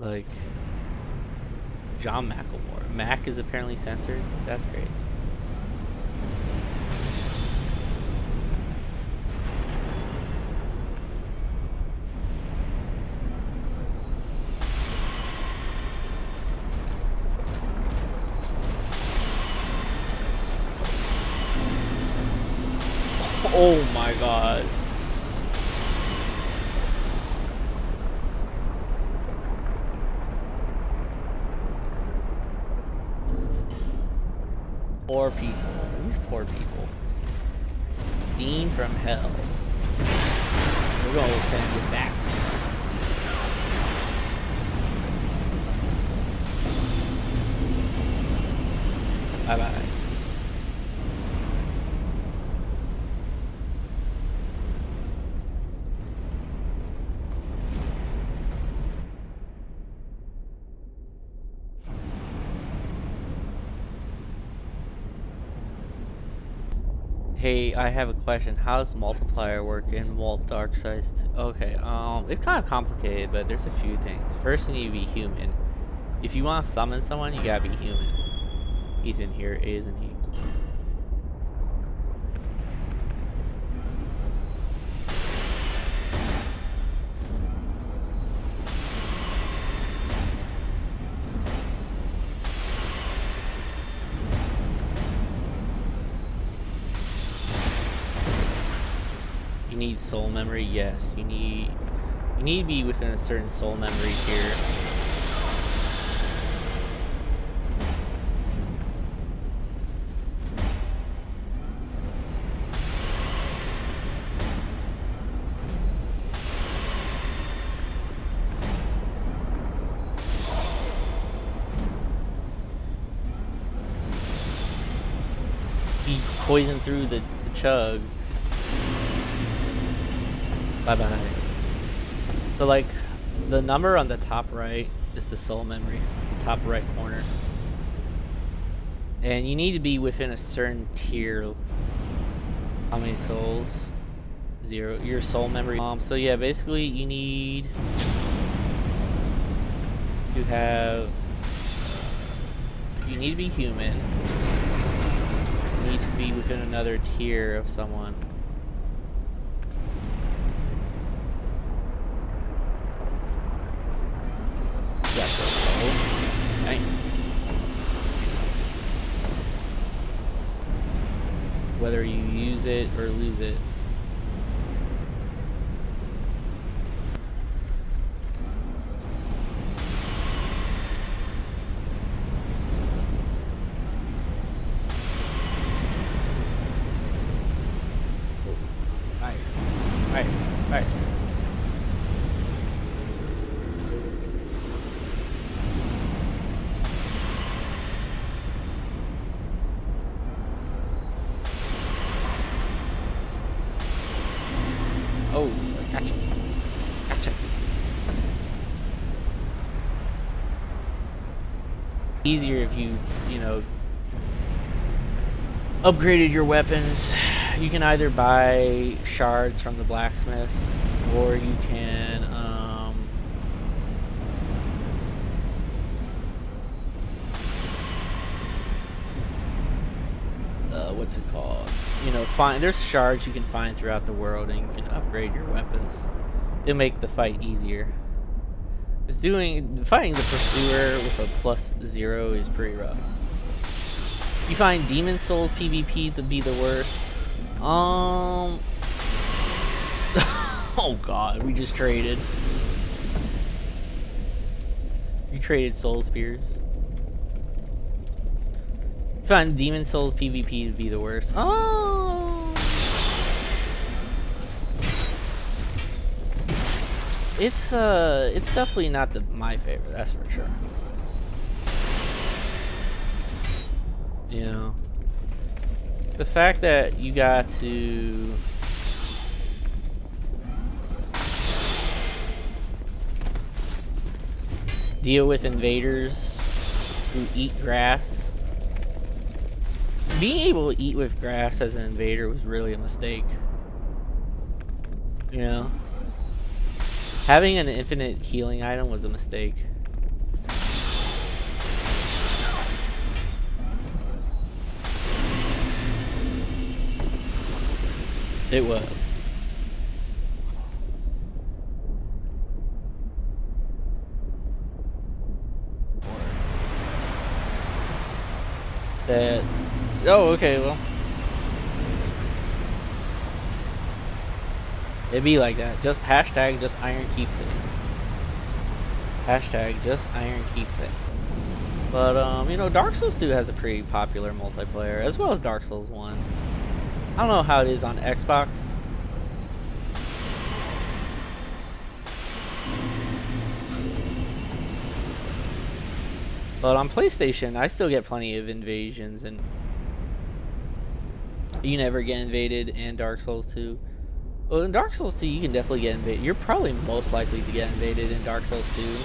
Like, John McElmore. Mac is apparently censored. That's great. Oh my god. Poor people. These poor people. Dean from hell. We're gonna send you back. Bye bye. Hey, I have a question. How does multiplier work in Walt Darkseid? Okay, it's kind of complicated, but there's a few things. First, you need to be human. If you want to summon someone, you gotta be human. He's in here, isn't he? You need soul memory, yes. You need to be within a certain soul memory here. He poisoned through the chug. Bye bye. So like the number on the top right is the soul memory, the top right corner. And you need to be within a certain tier. How many souls? 0. Your soul memory. So yeah, basically you need to have you need to be human. You need to be within another tier of someone. Whether you use it or lose it. Alright. Oh, gotcha. Easier if you know, upgraded your weapons. You can either buy shards from the blacksmith, or you can, what's it called? There's shards you can find throughout the world, and you can upgrade your weapons. It'll make the fight easier. Fighting the pursuer with a +0 is pretty rough. You find Demon Souls PvP to be the worst. Oh god, we just traded. You traded Soul Spears. You find Demon Souls PvP to be the worst. Oh, it's definitely not my favorite, that's for sure. The fact that you got to deal with invaders who eat grass. Being able to eat with grass as an invader was really a mistake. Having an infinite healing item was a mistake. It was. That. Oh, okay. Well, it'd be like that. Just hashtag just iron keep things. Hashtag just iron keep things. But you know, Dark Souls 2 has a pretty popular multiplayer, as well as Dark Souls 1. I don't know how it is on Xbox. But on PlayStation, I still get plenty of invasions, and you never get invaded in Dark Souls 2. Well, in Dark Souls 2, you can definitely get invaded. You're probably most likely to get invaded in Dark Souls 2.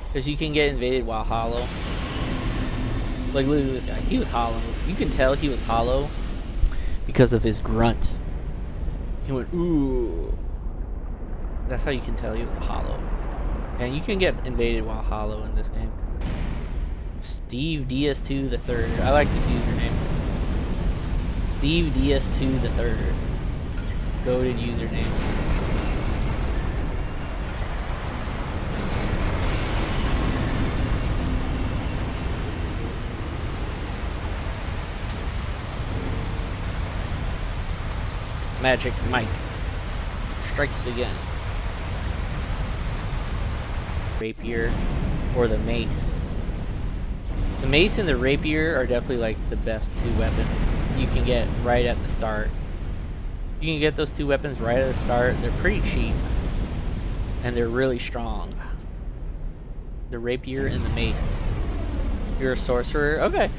Because you can get invaded while hollow. Like, look at this guy. He was hollow. You can tell he was hollow because of his grunt. He went, ooh. That's how you can tell he was hollow. And you can get invaded while hollow in this game. Steve DS2 the third. I like this username. Steve DS2 the third. Goated username. Magic Mike strikes again. Rapier or the mace. The mace and the rapier are definitely like the best two weapons you can get right at the start. You can get those two weapons right at the start. They're pretty cheap and they're really strong. The rapier and the mace. You're a sorcerer? Okay.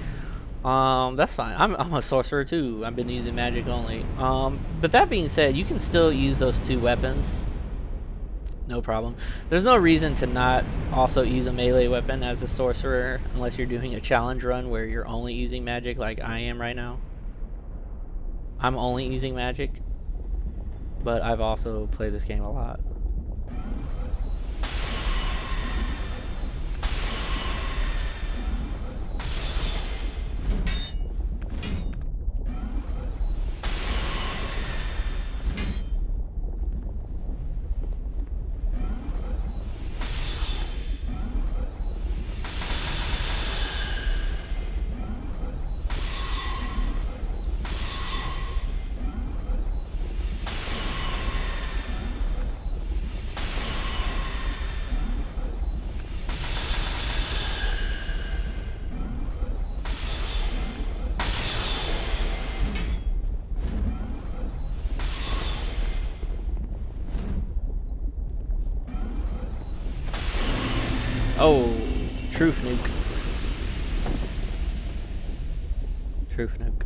That's fine. I'm a sorcerer too. I've been using magic only. But that being said, you can still use those two weapons. No problem. There's no reason to not also use a melee weapon as a sorcerer unless you're doing a challenge run where you're only using magic like I am right now. I'm only using magic, but I've also played this game a lot. Oh, truth nuke. Truth nuke.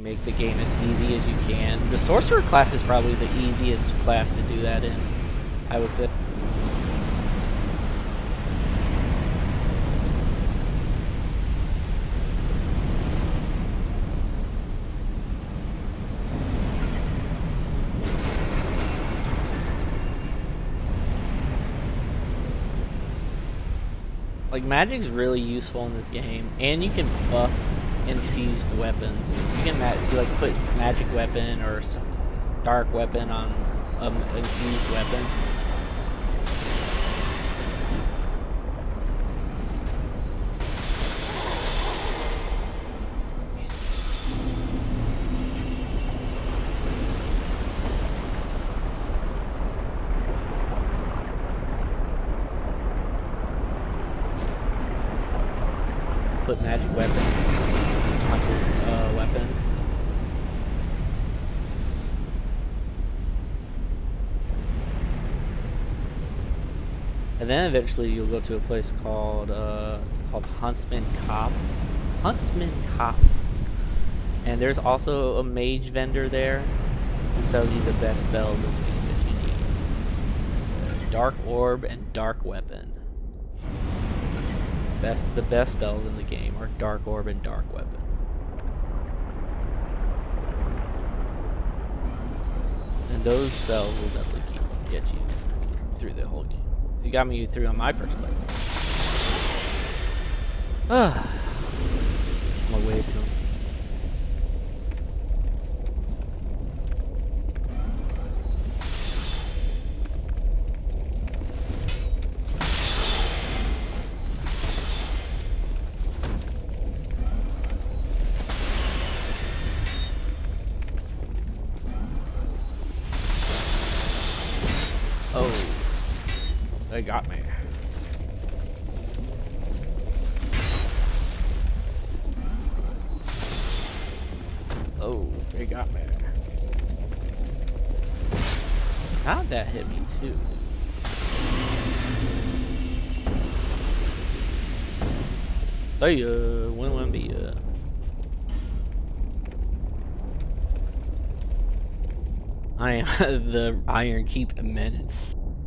Make the game as easy as you can. The sorcerer class is probably the easiest class to do that in, I would say. Like, magic's really useful in this game, and you can buff infused weapons. You can like put magic weapon or some dark weapon on an infused weapon. Put magic weapon onto your weapon. And then eventually you'll go to a place called it's called Huntsman Copse. Huntsman Copse. And there's also a mage vendor there who sells you the best spells that you need. Dark Orb and Dark Weapon. The best spells in the game are Dark Orb and Dark Weapon. And those spells will definitely get you through the whole game. It got me through on my first play. Oh, they got me. Oh, they got me. How'd that hit me too? So win be I am the Iron Keep Menace.